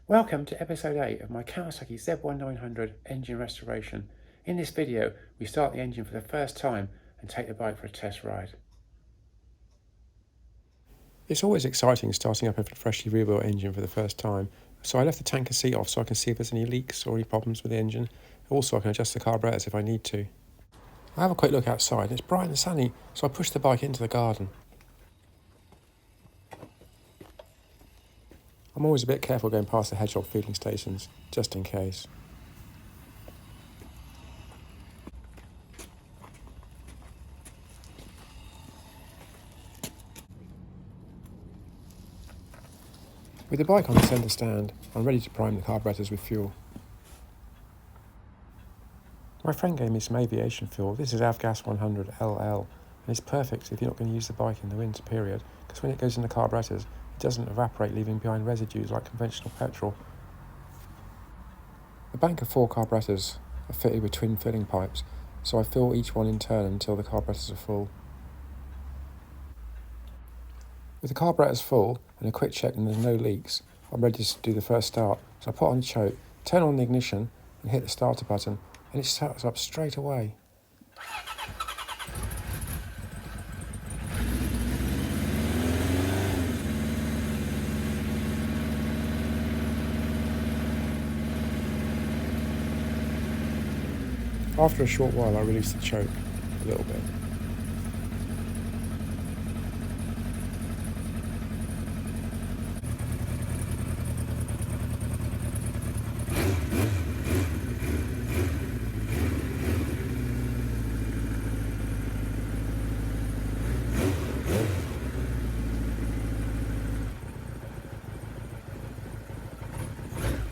Welcome to episode 8 of my Kawasaki Z1900 engine restoration. In this video, we start the engine for the first time and take the bike for a test ride. It's always exciting starting up a freshly rebuilt engine for the first time, so I left the tanker seat off so I can see if there's any leaks or any problems with the engine. Also, I can adjust the carburetors if I need to. I have a quick look outside and it's bright and sunny, so I push the bike into the garden. I'm always a bit careful going past the hedgehog feeding stations, just in case. With the bike on the centre stand, I'm ready to prime the carburetors with fuel. My friend gave me some aviation fuel. This is Avgas 100 LL, and it's perfect if you're not going to use the bike in the winter period, because when it goes in the carburetors, it doesn't evaporate, leaving behind residues like conventional petrol. The bank of 4 carburetors are fitted with twin filling pipes, so I fill each one in turn until the carburetors are full. With the carburetors full and a quick check and there's no leaks, I'm ready to do the first start. So I put on the choke, turn on the ignition and hit the starter button, and it starts up straight away. After a short while I release the choke a little bit.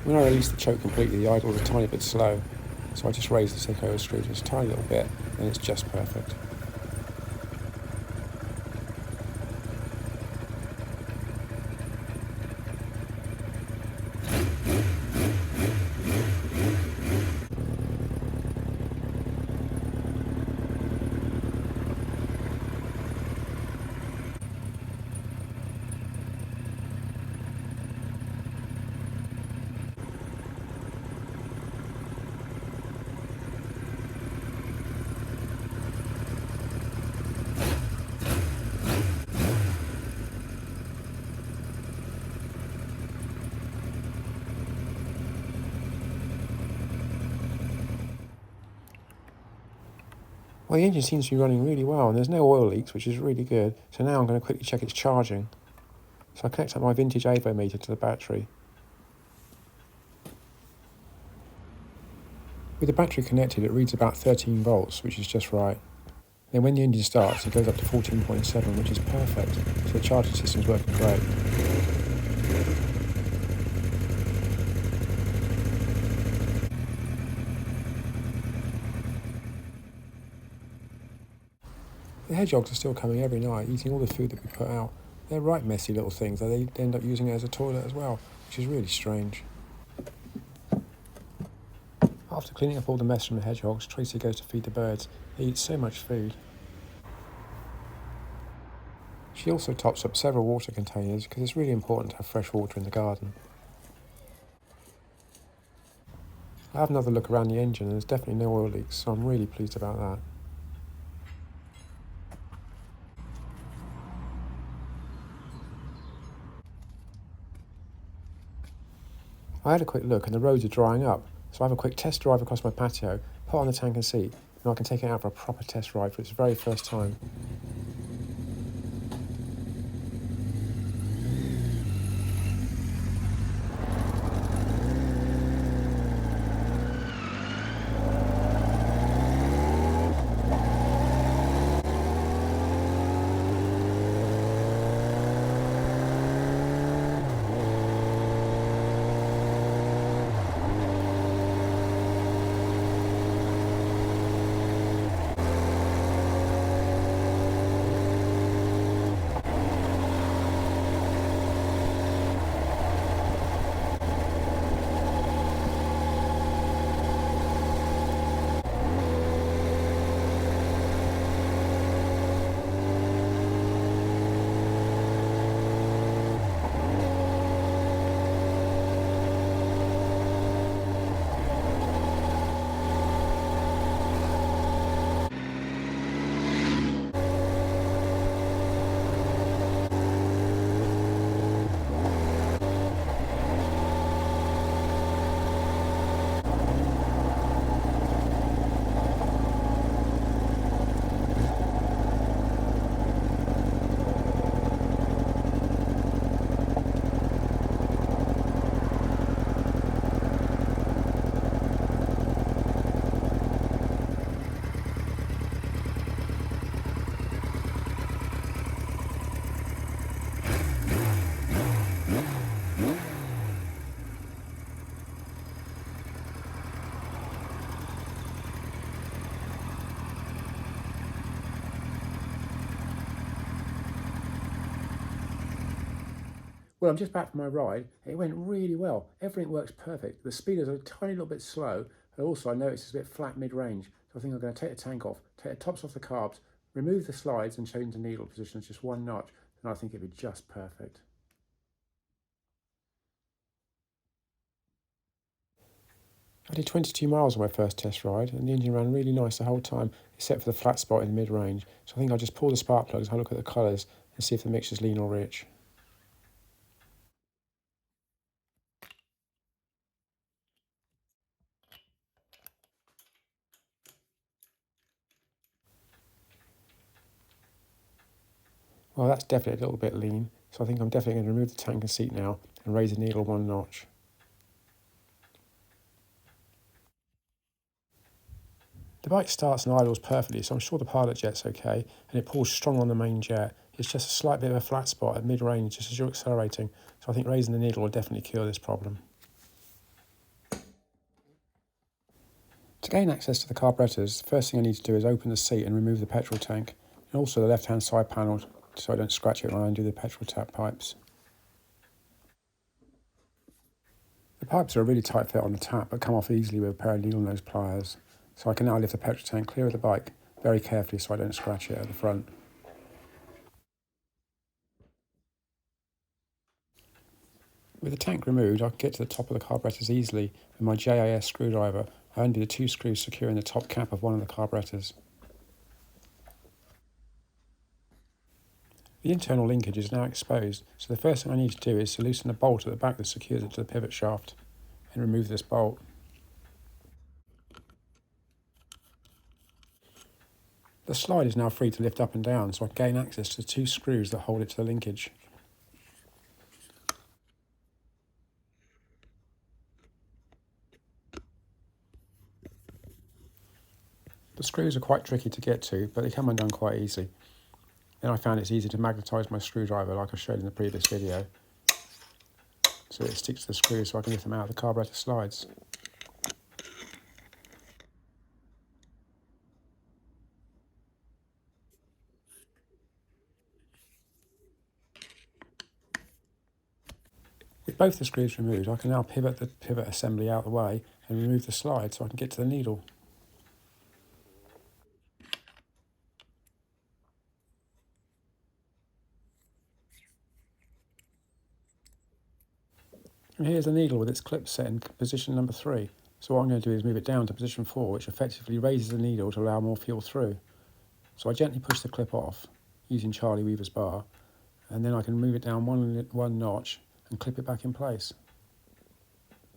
When I release the choke completely, the idle's a tiny bit slow, so I just raise the takeover screw just a tiny little bit, and it's just perfect. Well, the engine seems to be running really well and there's no oil leaks, which is really good. So now I'm going to quickly check its charging. So I connect up my vintage Avo meter to the battery. With the battery connected, it reads about 13 volts, which is just right. Then when the engine starts, it goes up to 14.7, which is perfect. So the charging system's working great. The hedgehogs are still coming every night, eating all the food that we put out. They're right messy little things, though they end up using it as a toilet as well, which is really strange. After cleaning up all the mess from the hedgehogs, Tracy goes to feed the birds. They eat so much food. She also tops up several water containers because it's really important to have fresh water in the garden. I have another look around the engine and there's definitely no oil leaks, so I'm really pleased about that. I had a quick look and the roads are drying up, so I have a quick test drive across my patio, put on the tanker seat, and I can take it out for a proper test ride for its very first time. Well, I'm just back from my ride. It went really well. Everything works perfect. The speeder's a tiny little bit slow, and also I noticed it's a bit flat mid-range. So I think I'm going to take the tank off, take the tops off the carbs, remove the slides and change the needle position just one notch, and I think it'd be just perfect. I did 22 miles on my first test ride, and the engine ran really nice the whole time, except for the flat spot in the mid-range. So I think I'll just pull the spark plugs, have a look at the colours, and see if the mixture's lean or rich. Well, that's definitely a little bit lean, so I think I'm definitely going to remove the tank and seat now and raise the needle one notch. The bike starts and idles perfectly, so I'm sure the pilot jet's okay, and it pulls strong on the main jet. It's just a slight bit of a flat spot at mid-range just as you're accelerating, so I think raising the needle will definitely cure this problem. To gain access to the carburetors, the first thing I need to do is open the seat and remove the petrol tank, and also the left-hand side panel so I don't scratch it when I undo the petrol tap pipes. The pipes are a really tight fit on the tap but come off easily with a pair of needle nose pliers, so I can now lift the petrol tank clear of the bike very carefully so I don't scratch it at the front. With the tank removed, I can get to the top of the carburetors easily with my JIS screwdriver. I undo the two screws securing the top cap of one of the carburetors. The internal linkage is now exposed, so the first thing I need to do is to loosen the bolt at the back that secures it to the pivot shaft and remove this bolt. The slide is now free to lift up and down, so I can gain access to the two screws that hold it to the linkage. The screws are quite tricky to get to, but they come undone quite easily. Then I found it's easy to magnetise my screwdriver like I showed in the previous video, so it sticks to the screws so I can lift them out of the carburetor slides. With both the screws removed, I can now pivot the pivot assembly out of the way and remove the slide so I can get to the needle. And here's the needle with its clip set in position number 3. So what I'm going to do is move it down to position 4, which effectively raises the needle to allow more fuel through. So I gently push the clip off using Charlie Weaver's bar, and then I can move it down one notch and clip it back in place.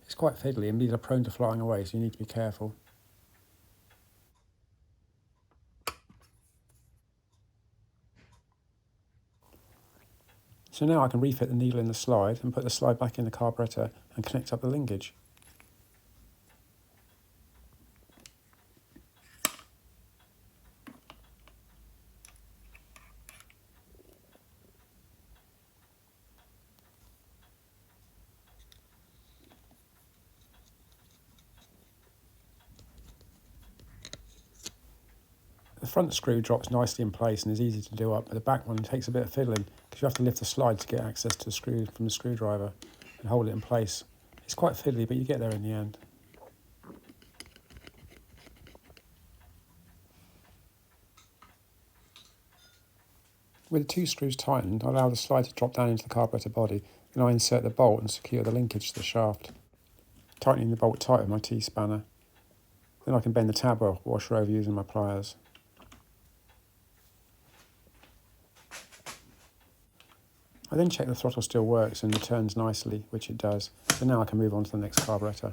It's quite fiddly and these are prone to flying away, so you need to be careful. So now I can refit the needle in the slide and put the slide back in the carburetor and connect up the linkage. The front screw drops nicely in place and is easy to do up, but the back one takes a bit of fiddling because you have to lift the slide to get access to the screw from the screwdriver and hold it in place. It's quite fiddly, but you get there in the end. With the two screws tightened, I allow the slide to drop down into the carburetor body, and I insert the bolt and secure the linkage to the shaft, tightening the bolt tight with my T-spanner. Then I can bend the tab washer over using my pliers. I then check the throttle still works and returns nicely, which it does, so now I can move on to the next carburetor.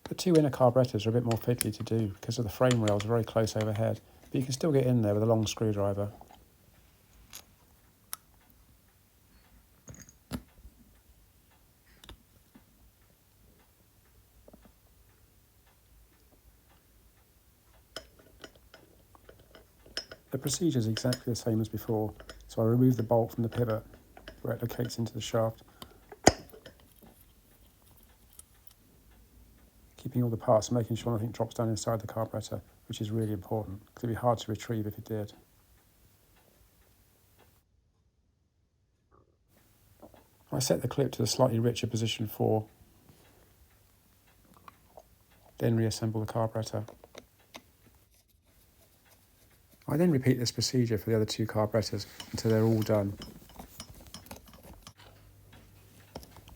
The two inner carburetors are a bit more fiddly to do because of the frame rails are very close overhead, but you can still get in there with a long screwdriver. The procedure is exactly the same as before, so I remove the bolt from the pivot where it locates into the shaft, keeping all the parts and making sure nothing drops down inside the carburetor, which is really important because it would be hard to retrieve if it did. I set the clip to the slightly richer position 4, then reassemble the carburettor. I then repeat this procedure for the other 2 carburettors until they're all done.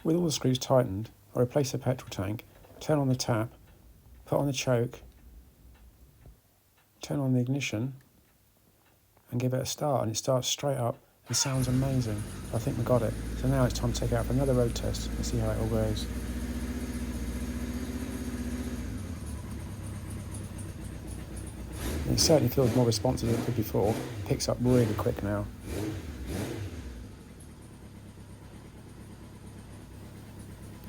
With all the screws tightened, I replace the petrol tank, turn on the tap, put on the choke, turn on the ignition and give it a start, and it starts straight up and sounds amazing. I think we got it. So now it's time to take it out for another road test and see how it all goes. It certainly feels more responsive than it did before. Picks up really quick now.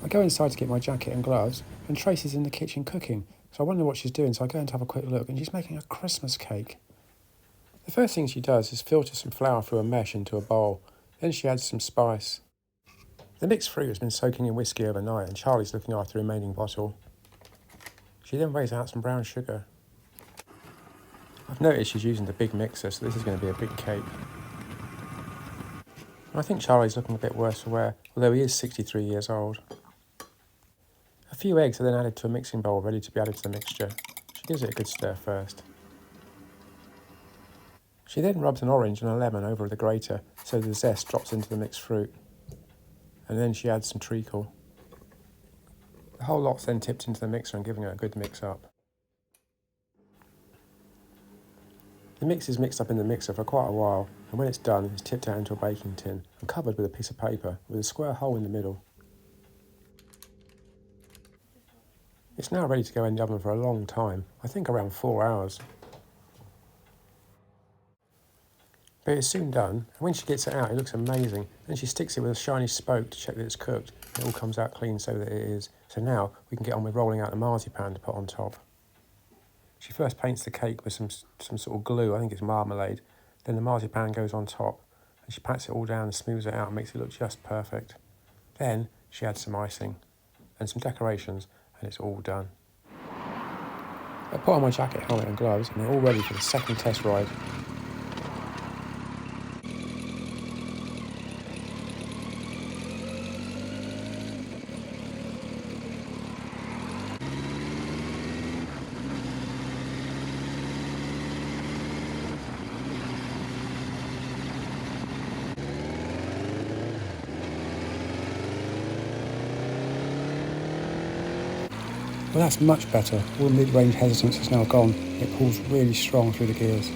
I go inside to get my jacket and gloves, and Tracy's in the kitchen cooking. So I wonder what she's doing, so I go in to have a quick look, and she's making a Christmas cake. The first thing she does is filter some flour through a mesh into a bowl. Then she adds some spice. The mixed fruit has been soaking in whiskey overnight, and Charlie's looking after the remaining bottle. She then weighs out some brown sugar. I've noticed she's using the big mixer, so this is going to be a big cake. I think Charlie's looking a bit worse for wear, although he is 63 years old. A few eggs are then added to a mixing bowl ready to be added to the mixture. She gives it a good stir first. She then rubs an orange and a lemon over the grater so the zest drops into the mixed fruit. And then she adds some treacle. The whole lot's then tipped into the mixer and giving it a good mix up. The mix is mixed up in the mixer for quite a while, and when it's done, it's tipped out into a baking tin and covered with a piece of paper with a square hole in the middle. It's now ready to go in the oven for a long time, I think around 4 hours. But it's soon done, and when she gets it out, it looks amazing. Then she sticks it with a shiny spoke to check that it's cooked. It all comes out clean so that it is. So now we can get on with rolling out the marzipan to put on top. She first paints the cake with some sort of glue, I think it's marmalade. Then the marzipan goes on top, and she pats it all down and smooths it out and makes it look just perfect. Then she adds some icing and some decorations, and it's all done. I put on my jacket, helmet and gloves, and they're all ready for the second test ride. Well, that's much better. All the mid-range hesitance is now gone. It pulls really strong through the gears.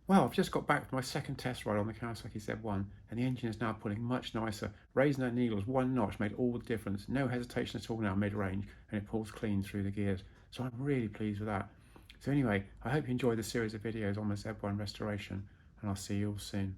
Well, I've just got back from my second test ride on the Kawasaki Z1, and the engine is now pulling much nicer. Raising that needles 1 notch made all the difference. No hesitation at all now mid-range, and it pulls clean through the gears. So I'm really pleased with that. So anyway, I hope you enjoyed the series of videos on the Z1 restoration, and I'll see you all soon.